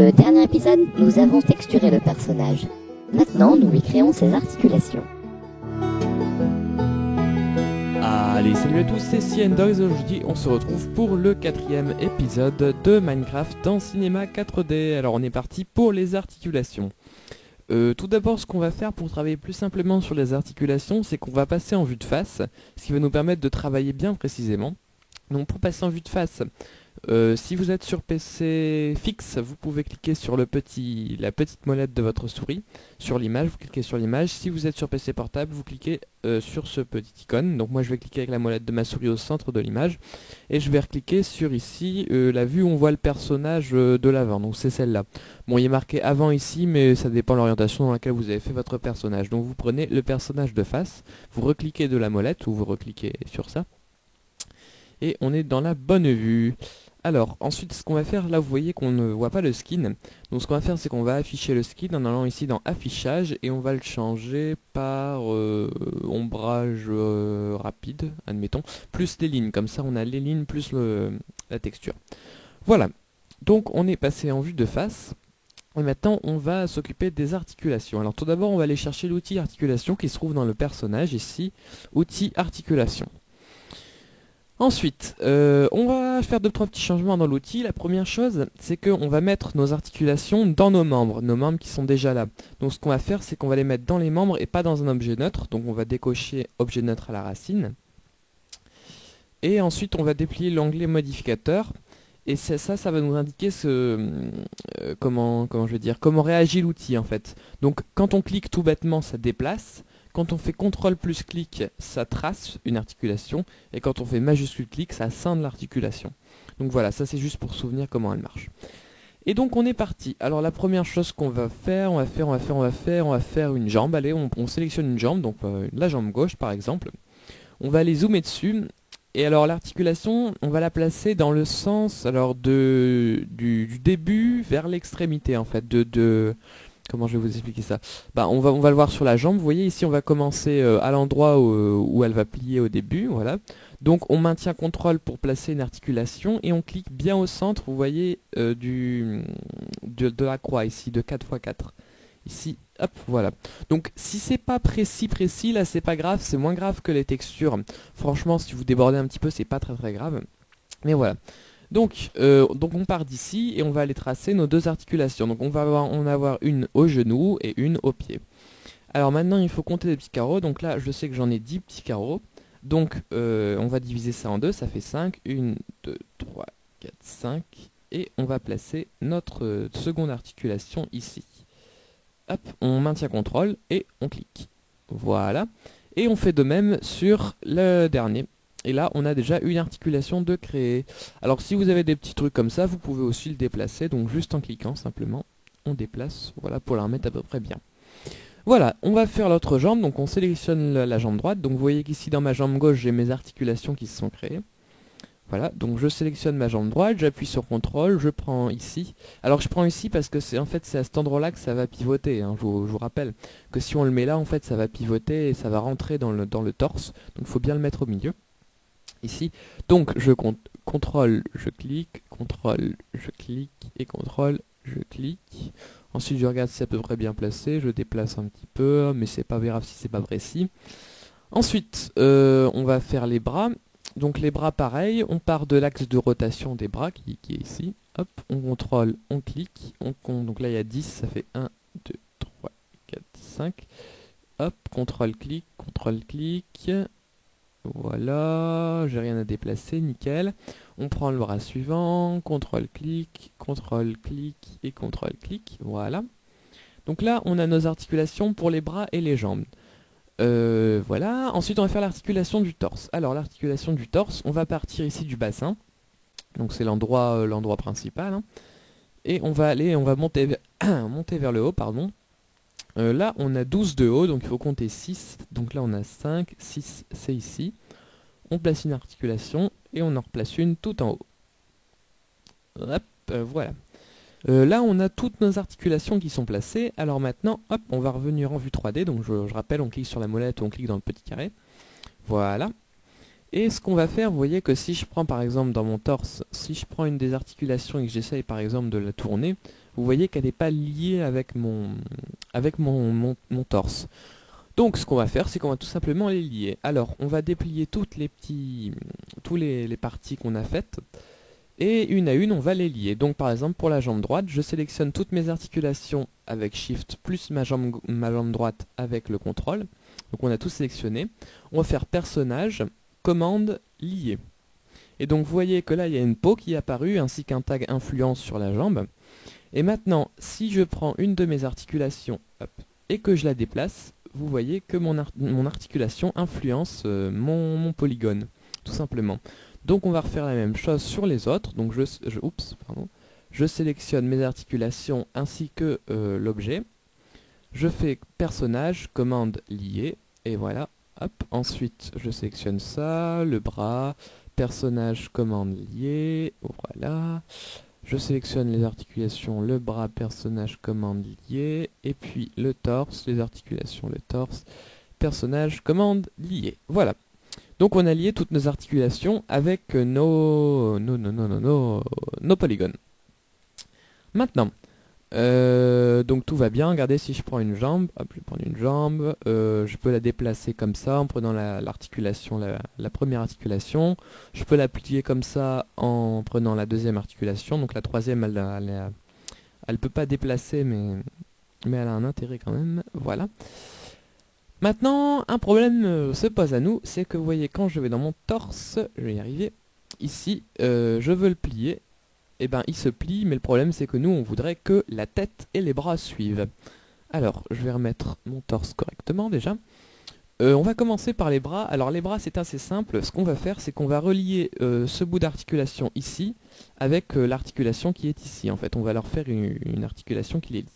le dernier épisode, nous avons texturé le personnage. Maintenant, nous lui créons ses articulations. Allez, salut à tous, c'est CNDogs et aujourd'hui on se retrouve pour le 4e épisode de Minecraft dans Cinema 4D. Alors on est parti pour les articulations. Tout d'abord, ce qu'on va faire pour travailler plus simplement sur les articulations, c'est qu'on va passer en vue de face, ce qui va nous permettre de travailler bien précisément. Donc pour passer en vue de face, si vous êtes sur PC fixe, vous pouvez cliquer sur la petite molette de votre souris, sur l'image, vous cliquez sur l'image. Si vous êtes sur PC portable, vous cliquez sur ce petit icône. Donc moi je vais cliquer avec la molette de ma souris au centre de l'image, et je vais recliquer sur ici, la vue où on voit le personnage de l'avant, donc c'est celle-là. Bon, il est marqué avant ici, mais ça dépend de l'orientation dans laquelle vous avez fait votre personnage. Donc vous prenez le personnage de face, vous recliquez de la molette, ou vous recliquez sur ça, et on est dans la bonne vue. Alors, ensuite, ce qu'on va faire, là, vous voyez qu'on ne voit pas le skin. Donc, ce qu'on va faire, c'est qu'on va afficher le skin en allant ici dans Affichage, et on va le changer par ombrage rapide, admettons, plus les lignes. Comme ça, on a les lignes plus la texture. Voilà. Donc, on est passé en vue de face. Et maintenant, on va s'occuper des articulations. Alors, tout d'abord, on va aller chercher l'outil articulation qui se trouve dans le personnage, ici, outil articulation. Ensuite, on va faire 2-3 petits changements dans l'outil. La première chose, c'est qu'on va mettre nos articulations dans nos membres qui sont déjà là. Donc ce qu'on va faire, c'est qu'on va les mettre dans les membres et pas dans un objet neutre. Donc on va décocher objet neutre à la racine. Et ensuite, on va déplier l'onglet modificateur. Et ça va nous indiquer comment comment réagit l'outil en fait. Donc quand on clique tout bêtement, ça déplace. Quand on fait CTRL plus clic, ça trace une articulation, et quand on fait majuscule clic, ça scinde l'articulation. Donc voilà, ça c'est juste pour se souvenir comment elle marche. Et donc on est parti. Alors la première chose qu'on va faire, on va faire une jambe. Allez, on sélectionne une jambe, donc la jambe gauche par exemple. On va aller zoomer dessus, et alors l'articulation, on va la placer dans le sens du début vers l'extrémité en fait, comment je vais vous expliquer ça? On va le voir sur la jambe. Vous voyez ici on va commencer à l'endroit où elle va plier au début, voilà. Donc on maintient CTRL pour placer une articulation et on clique bien au centre, vous voyez, de la croix ici, de 4×4. Ici, hop, voilà. Donc si c'est pas précis, là c'est pas grave, c'est moins grave que les textures. Franchement, si vous débordez un petit peu, c'est pas très grave. Mais voilà. Donc on part d'ici et on va aller tracer nos deux articulations. Donc on va avoir une au genou et une au pied. Alors maintenant il faut compter les petits carreaux. Donc là je sais que j'en ai 10 petits carreaux. Donc on va diviser ça en deux, ça fait 5. 1, 2, 3, 4, 5. Et on va placer notre seconde articulation ici. Hop, on maintient CTRL et on clique. Voilà. Et on fait de même sur le dernier. Et là, on a déjà une articulation de créer. Alors si vous avez des petits trucs comme ça, vous pouvez aussi le déplacer. Donc juste en cliquant simplement, on déplace. Voilà, pour la remettre à peu près bien. Voilà, on va faire l'autre jambe. Donc on sélectionne la jambe droite. Donc vous voyez qu'ici dans ma jambe gauche, j'ai mes articulations qui se sont créées. Voilà, donc je sélectionne ma jambe droite, j'appuie sur CTRL, je prends ici. Alors je prends ici parce que c'est à cet endroit-là que ça va pivoter. Hein. Je vous rappelle que si on le met là, en fait, ça va pivoter et ça va rentrer dans le torse. Donc il faut bien le mettre au milieu. Ici, donc je CTRL, je clique, CTRL, je clique et CTRL, je clique. Ensuite je regarde si c'est à peu près bien placé, je déplace un petit peu, mais c'est pas grave si c'est pas précis. Ensuite, on va faire les bras. Donc les bras pareil, on part de l'axe de rotation des bras qui est ici. Hop, on contrôle, on clique, donc là il y a 10, ça fait 1, 2, 3, 4, 5. Hop, CTRL clic. Voilà, j'ai rien à déplacer, nickel. On prend le bras suivant, CTRL clic et CTRL clic, voilà. Donc là, on a nos articulations pour les bras et les jambes. Voilà, ensuite on va faire l'articulation du torse. Alors l'articulation du torse, on va partir ici du bassin. Donc c'est l'endroit principal. Hein. Et on va monter vers le haut, pardon. Là on a 12 de haut, donc il faut compter 6. Donc là on a 5, 6, c'est ici. On place une articulation et on en replace une tout en haut. Hop, voilà. Là on a toutes nos articulations qui sont placées. Alors maintenant, hop, on va revenir en vue 3D. Donc je rappelle, on clique sur la molette ou on clique dans le petit carré. Voilà. Et ce qu'on va faire, vous voyez que si je prends par exemple dans mon torse, si je prends une des articulations et que j'essaye par exemple de la tourner, vous voyez qu'elle n'est pas liée avec mon torse. Donc ce qu'on va faire, c'est qu'on va tout simplement les lier. Alors on va déplier toutes les parties qu'on a faites, et une à une on va les lier. Donc par exemple pour la jambe droite, je sélectionne toutes mes articulations avec Shift plus ma jambe droite avec le contrôle. Donc on a tout sélectionné. On va faire personnage, commande, lier. Et donc vous voyez que là il y a une peau qui est apparue ainsi qu'un tag influence sur la jambe. Et maintenant si je prends une de mes articulations hop, et que je la déplace, vous voyez que mon articulation influence mon polygone, tout simplement. Donc on va refaire la même chose sur les autres. Donc je sélectionne mes articulations ainsi que l'objet. Je fais personnage, commande lier, et voilà. Hop. Ensuite je sélectionne ça, le bras, personnage, commande lier, voilà. Je sélectionne les articulations, le bras, personnage, commande lié, et puis le torse, les articulations, le torse, personnage, commande lié. Voilà. Donc on a lié toutes nos articulations avec nos polygones. Maintenant, donc tout va bien. Regardez, si je prends une jambe, hop, je vais prendre une jambe, je peux la déplacer comme ça en prenant l'articulation, la première articulation. Je peux la plier comme ça en prenant la deuxième articulation. Donc la troisième, elle peut pas déplacer, mais elle a un intérêt quand même. Voilà. Maintenant, un problème se pose à nous, c'est que vous voyez, quand je vais dans mon torse, je vais y arriver, ici, je veux le plier, et ben il se plie, mais le problème c'est que nous, on voudrait que la tête et les bras suivent. Alors, je vais remettre mon torse correctement déjà. On va commencer par les bras. Alors les bras, c'est assez simple. Ce qu'on va faire, c'est qu'on va relier ce bout d'articulation ici avec l'articulation qui est ici. En fait, on va leur faire une articulation qui les lie.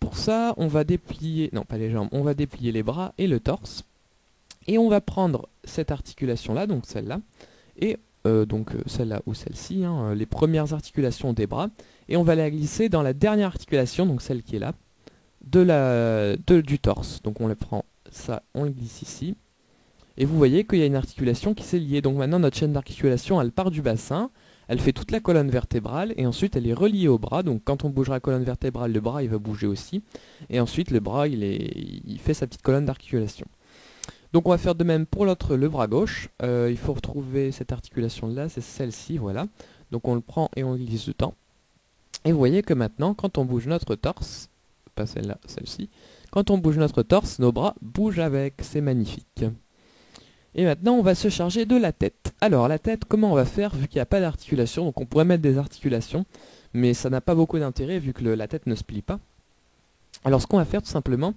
Pour ça, on va déplier, non pas les jambes, on va déplier les bras et le torse. Et on va prendre cette articulation-là, donc celle-là, et donc celle-là ou celle-ci, hein, les premières articulations des bras, et on va la glisser dans la dernière articulation, donc celle qui est là, du torse. Donc on le prend, ça, on le glisse ici. Et vous voyez qu'il y a une articulation qui s'est liée. Donc maintenant, notre chaîne d'articulation, elle part du bassin. Elle fait toute la colonne vertébrale et ensuite elle est reliée au bras. Donc quand on bougera la colonne vertébrale, le bras il va bouger aussi. Et ensuite le bras il fait sa petite colonne d'articulation. Donc on va faire de même pour l'autre, le bras gauche. Il faut retrouver cette articulation là, c'est celle-ci, voilà. Donc on le prend et on le glisse dedans. Et vous voyez que maintenant quand on bouge notre torse, pas celle-là, celle-ci, quand on bouge notre torse, nos bras bougent avec, c'est magnifique. Et maintenant, on va se charger de la tête. Alors, la tête, comment on va faire vu qu'il n'y a pas d'articulation? Donc, on pourrait mettre des articulations, mais ça n'a pas beaucoup d'intérêt vu que la tête ne se plie pas. Alors, ce qu'on va faire tout simplement,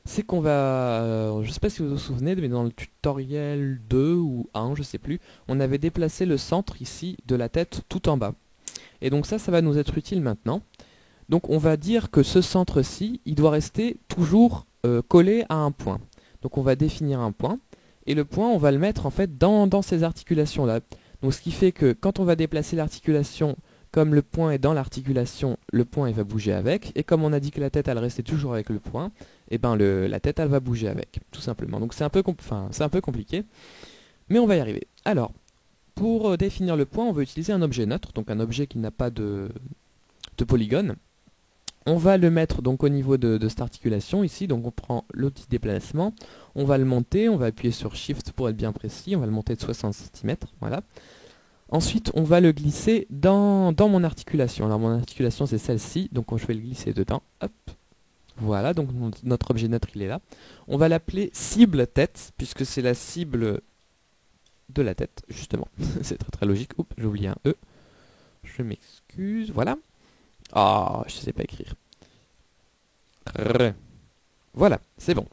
c'est qu'on va... je ne sais pas si vous vous souvenez, mais dans le tutoriel 2 ou 1, je ne sais plus, on avait déplacé le centre ici de la tête tout en bas. Et donc ça va nous être utile maintenant. Donc, on va dire que ce centre-ci, il doit rester toujours collé à un point. Donc, on va définir un point. Et le point, on va le mettre en fait dans ces articulations-là. Donc ce qui fait que quand on va déplacer l'articulation, comme le point est dans l'articulation, le point il va bouger avec. Et comme on a dit que la tête elle restait toujours avec le point, et ben la tête elle va bouger avec, tout simplement. Donc c'est un peu compliqué, mais on va y arriver. Alors, pour définir le point, on va utiliser un objet neutre, donc un objet qui n'a pas de polygone. On va le mettre donc au niveau de cette articulation ici, donc on prend l'outil déplacement, on va le monter, on va appuyer sur Shift pour être bien précis, on va le monter de 60 cm, voilà. Ensuite on va le glisser dans mon articulation. Alors mon articulation c'est celle-ci, donc je vais le glisser dedans, hop. Voilà, donc notre objet neutre il est là. On va l'appeler cible tête, puisque c'est la cible de la tête, justement. C'est très très logique. Oups, j'ai oublié un E. Je m'excuse, voilà. Ah, je sais pas écrire. Voilà, c'est bon.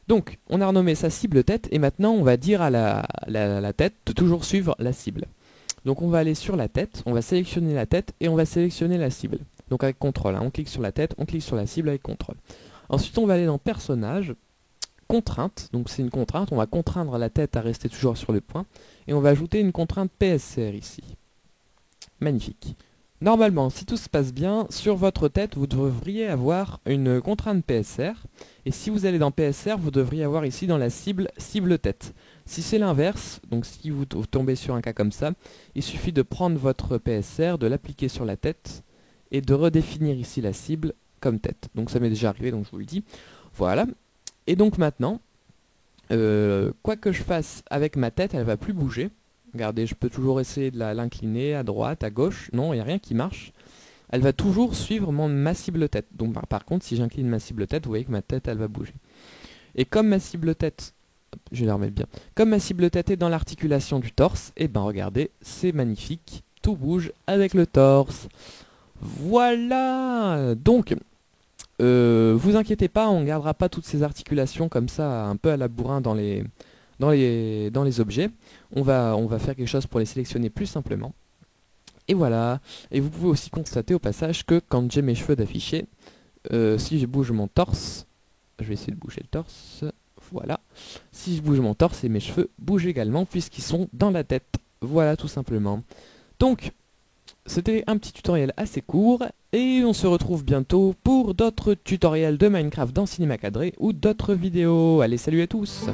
Donc, on a renommé sa cible tête, et maintenant on va dire à la tête de toujours suivre la cible. Donc on va aller sur la tête, on va sélectionner la tête, et on va sélectionner la cible. Donc avec CTRL, hein, on clique sur la tête, on clique sur la cible avec CTRL. Ensuite on va aller dans personnage, contrainte, donc c'est une contrainte, on va contraindre la tête à rester toujours sur le point, et on va ajouter une contrainte PSR ici. Magnifique. Normalement, si tout se passe bien, sur votre tête, vous devriez avoir une contrainte PSR. Et si vous allez dans PSR, vous devriez avoir ici dans la cible tête. Si c'est l'inverse, donc si vous tombez sur un cas comme ça, il suffit de prendre votre PSR, de l'appliquer sur la tête, et de redéfinir ici la cible comme tête. Donc ça m'est déjà arrivé, donc je vous le dis. Voilà. Et donc maintenant, quoi que je fasse avec ma tête, elle va plus bouger. Regardez, je peux toujours essayer de l'incliner à droite, à gauche. Non, il n'y a rien qui marche. Elle va toujours suivre ma cible tête. Donc par contre, si j'incline ma cible tête, vous voyez que ma tête, elle va bouger. Et comme ma cible tête, je vais la remettre bien, comme ma cible tête est dans l'articulation du torse, et ben regardez, c'est magnifique, tout bouge avec le torse. Voilà. Donc, vous inquiétez pas, on ne gardera pas toutes ces articulations comme ça, un peu à la bourrin dans les objets. On va faire quelque chose pour les sélectionner plus simplement. Et voilà. Et vous pouvez aussi constater au passage que quand j'ai mes cheveux d'afficher, si je bouge mon torse, je vais essayer de bouger le torse, voilà. Si je bouge mon torse, et mes cheveux bougent également puisqu'ils sont dans la tête. Voilà tout simplement. Donc, c'était un petit tutoriel assez court et on se retrouve bientôt pour d'autres tutoriels de Minecraft dans Cinéma Cadré ou d'autres vidéos. Allez, salut à tous!